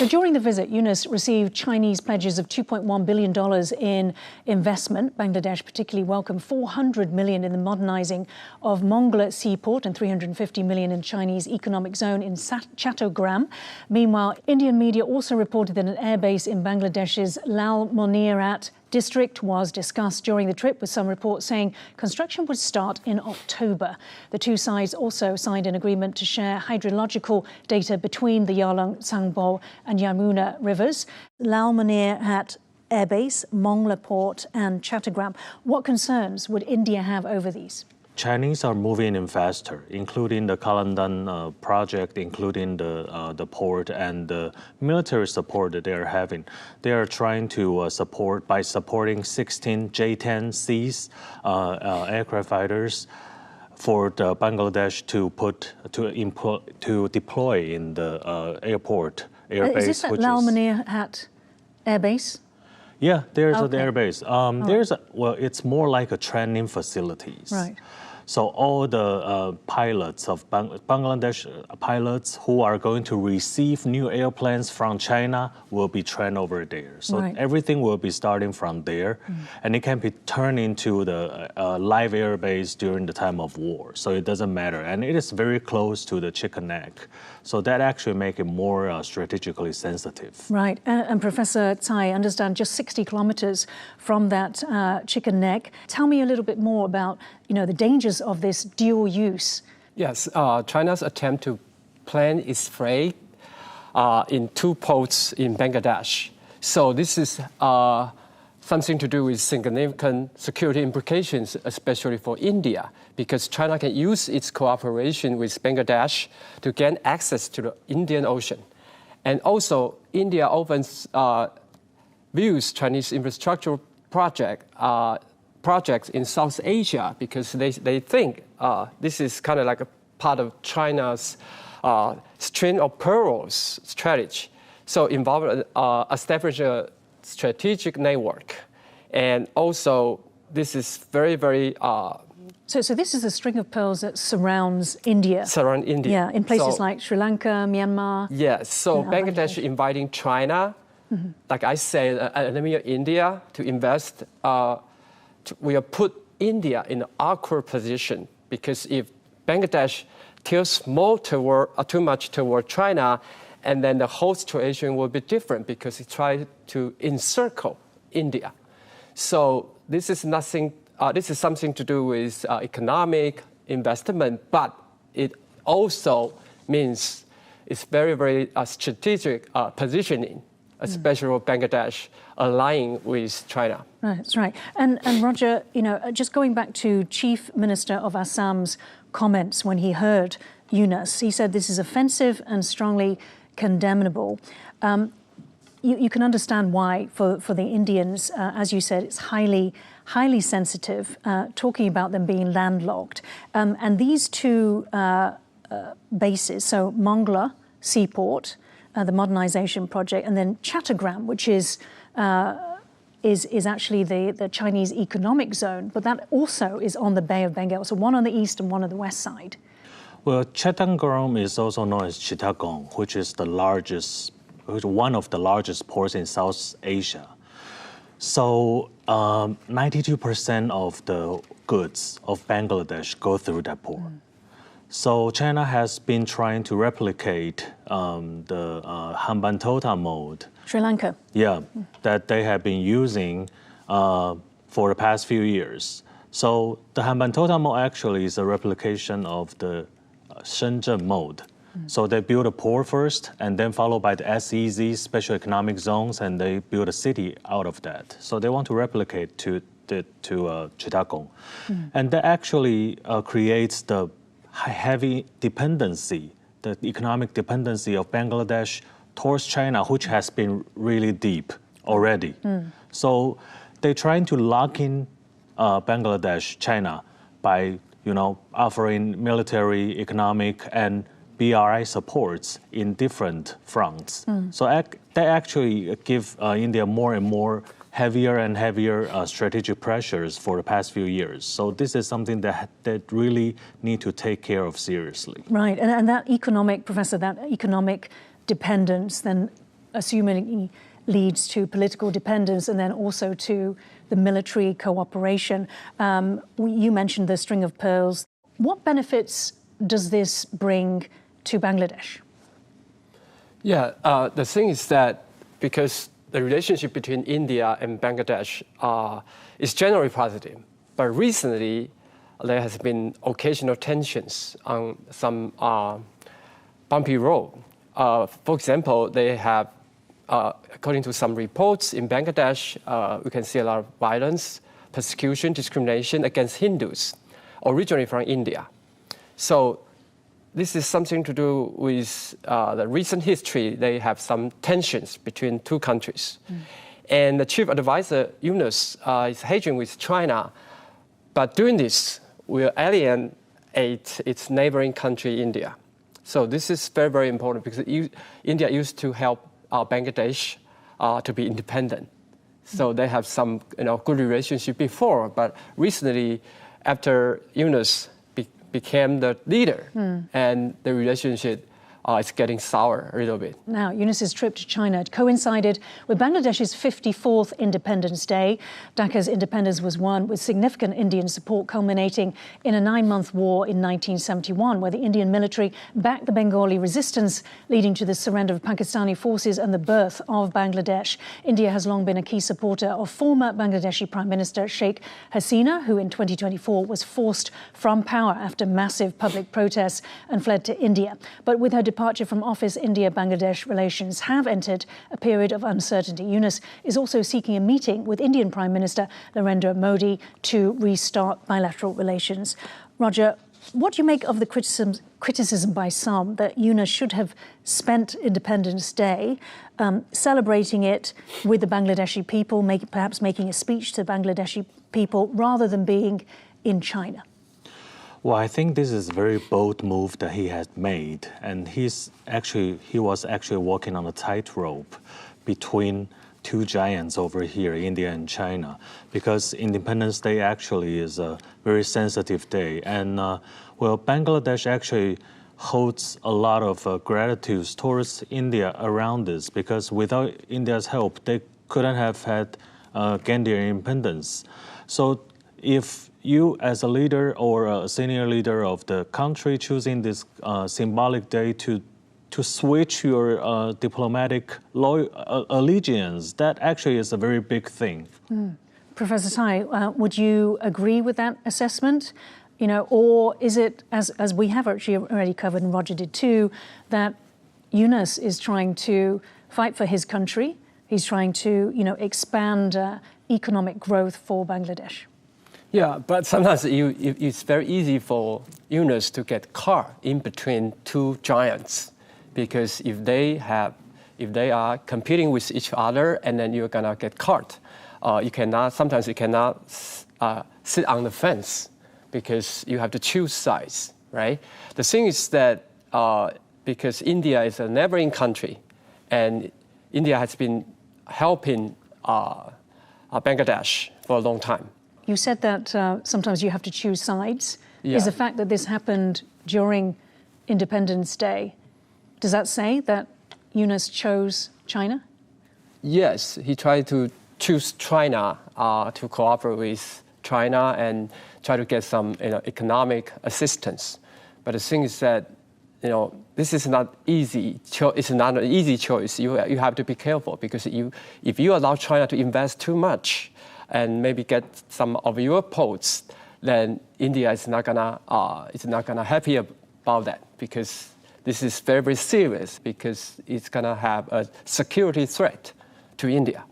So during the visit, Yunus received Chinese pledges of $2.1 billion in investment. Bangladesh particularly welcomed $400 million in the modernising of Mongla Seaport and $350 million in Chinese economic zone in Chattogram. Meanwhile, Indian media also reported that an airbase in Bangladesh's Lal Monirat district was discussed during the trip, with some reports saying construction would start in October. The two sides also signed an agreement to share hydrological data between the Yarlung, Sangbo and Yamuna rivers. Lal Monirat airbase, Mongla port and Chattogram. What concerns would India have over these? Chinese are moving in faster, including the Kalandan project, including the port and the military support that they are having. They are trying to support by supporting 16 J-10Cs aircraft fighters for the Bangladesh to deploy in the airport airbase. Is this at Lal Monirat airbase? Yeah, there's an airbase. It's more like a training facilities. Right. So all the pilots of Bangladesh pilots who are going to receive new airplanes from China will be trained over there. So everything will be starting from there, and it can be turned into the live airbase during the time of war. So it doesn't matter, and it is very close to the Chicken Neck. So that actually makes it more strategically sensitive. Right, and Professor Tsai, I understand just 60 kilometers from that Chicken Neck. Tell me a little bit more about, the dangers of this dual use. Yes, China's attempt to plant its flag in two ports in Bangladesh. So this is something to do with significant security implications, especially for India, because China can use its cooperation with Bangladesh to gain access to the Indian Ocean. And also, India often views Chinese infrastructure projects in South Asia because they think this is kind of like a part of China's string of pearls strategy. So establish a strategic network. And also, this is very, very... So this is a string of pearls that surrounds India. Surround India. Yeah, in places like Sri Lanka, Myanmar. Yes, so Bangladesh inviting China, like I said, an enemy of India, to invest. We have put India in an awkward position because if Bangladesh tilts more too much toward China, and then the whole situation will be different because it tries to encircle India. So this is nothing. This is something to do with economic investment, but it also means it's very, very strategic positioning, especially for Bangladesh aligning with China. Right, that's right. And Roger, just going back to Chief Minister of Assam's comments when he heard Yunus, he said this is offensive and strongly condemnable. You can understand why for the Indians, as you said, it's highly sensitive, talking about them being landlocked. And these two bases, so Mongla Seaport, the modernization project, and then Chattogram, which is actually the Chinese economic zone, but that also is on the Bay of Bengal, so one on the east and one on the west side. Well, Chattogram is also known as Chittagong, which is one of the largest ports in South Asia. So 92% of the goods of Bangladesh go through that port. So China has been trying to replicate the Hambantota mode. Sri Lanka. Yeah, that they have been using for the past few years. So the Hambantota mode actually is a replication of the Shenzhen mode. So they build a port first, and then followed by the SEZ, special economic zones, and they build a city out of that. So they want to replicate to Chittagong. And that actually creates the heavy dependency, the economic dependency of Bangladesh towards China, which has been really deep already. So they're trying to lock in Bangladesh, China, by offering military, economic, and BRI supports in different fronts. So they actually give India more and more heavier and heavier strategic pressures for the past few years. So this is something that really need to take care of seriously. Right, and that economic, Professor, that economic dependence then assuming leads to political dependence and then also to the military cooperation. You mentioned the string of pearls. What benefits does this bring to Bangladesh? Yeah, the thing is that because the relationship between India and Bangladesh is generally positive, but recently there has been occasional tensions on some bumpy road. For example, they have, according to some reports in Bangladesh, we can see a lot of violence, persecution, discrimination against Hindus, originally from India. So this is something to do with the recent history. They have some tensions between two countries. And the chief advisor, Yunus, is hedging with China. But doing this will alienate its neighboring country, India. So this is very, very important because India used to help Bangladesh to be independent. So they have some good relationship before. But recently, after Yunus became the leader, and the relationship is getting sour a little bit. Now, Yunus's trip to China coincided with Bangladesh's 54th Independence Day. Dhaka's independence was won with significant Indian support, culminating in a 9-month war in 1971, where the Indian military backed the Bengali resistance, leading to the surrender of Pakistani forces and the birth of Bangladesh. India has long been a key supporter of former Bangladeshi Prime Minister Sheikh Hasina, who in 2024 was forced from power after massive public protests and fled to India. But with her departure from office, India-Bangladesh relations have entered a period of uncertainty. Yunus is also seeking a meeting with Indian Prime Minister Narendra Modi to restart bilateral relations. Roger, what do you make of the criticism by some that Yunus should have spent Independence Day celebrating it with the Bangladeshi people, perhaps making a speech to the Bangladeshi people, rather than being in China? Well, I think this is a very bold move that he has made, and he was actually walking on a tightrope between two giants over here, India and China, because Independence Day actually is a very sensitive day, and Bangladesh actually holds a lot of gratitude towards India around this, because without India's help, they couldn't have had gained their independence. So if you as a leader or a senior leader of the country choosing this symbolic day to switch your diplomatic allegiance, that actually is a very big thing. Professor Tsai, would you agree with that assessment? Or is it, as we have actually already covered, and Roger did too, that Yunus is trying to fight for his country? He's trying to, expand economic growth for Bangladesh. Yeah, but sometimes it's very easy for Yunus to get caught in between two giants, because if they are competing with each other, and then you're gonna get caught. Sometimes you cannot sit on the fence, because you have to choose sides, right? The thing is that because India is a neighboring country, and India has been helping Bangladesh for a long time. You said that sometimes you have to choose sides. Yeah. Is the fact that this happened during Independence Day, does that say that Yunus chose China? Yes, he tried to choose China to cooperate with China and try to get some economic assistance. But the thing is that this is not easy. It's not an easy choice. You have to be careful, because if you allow China to invest too much and maybe get some of your ports, then India is not gonna happy about that, because this is very, very serious, because it's gonna have a security threat to India.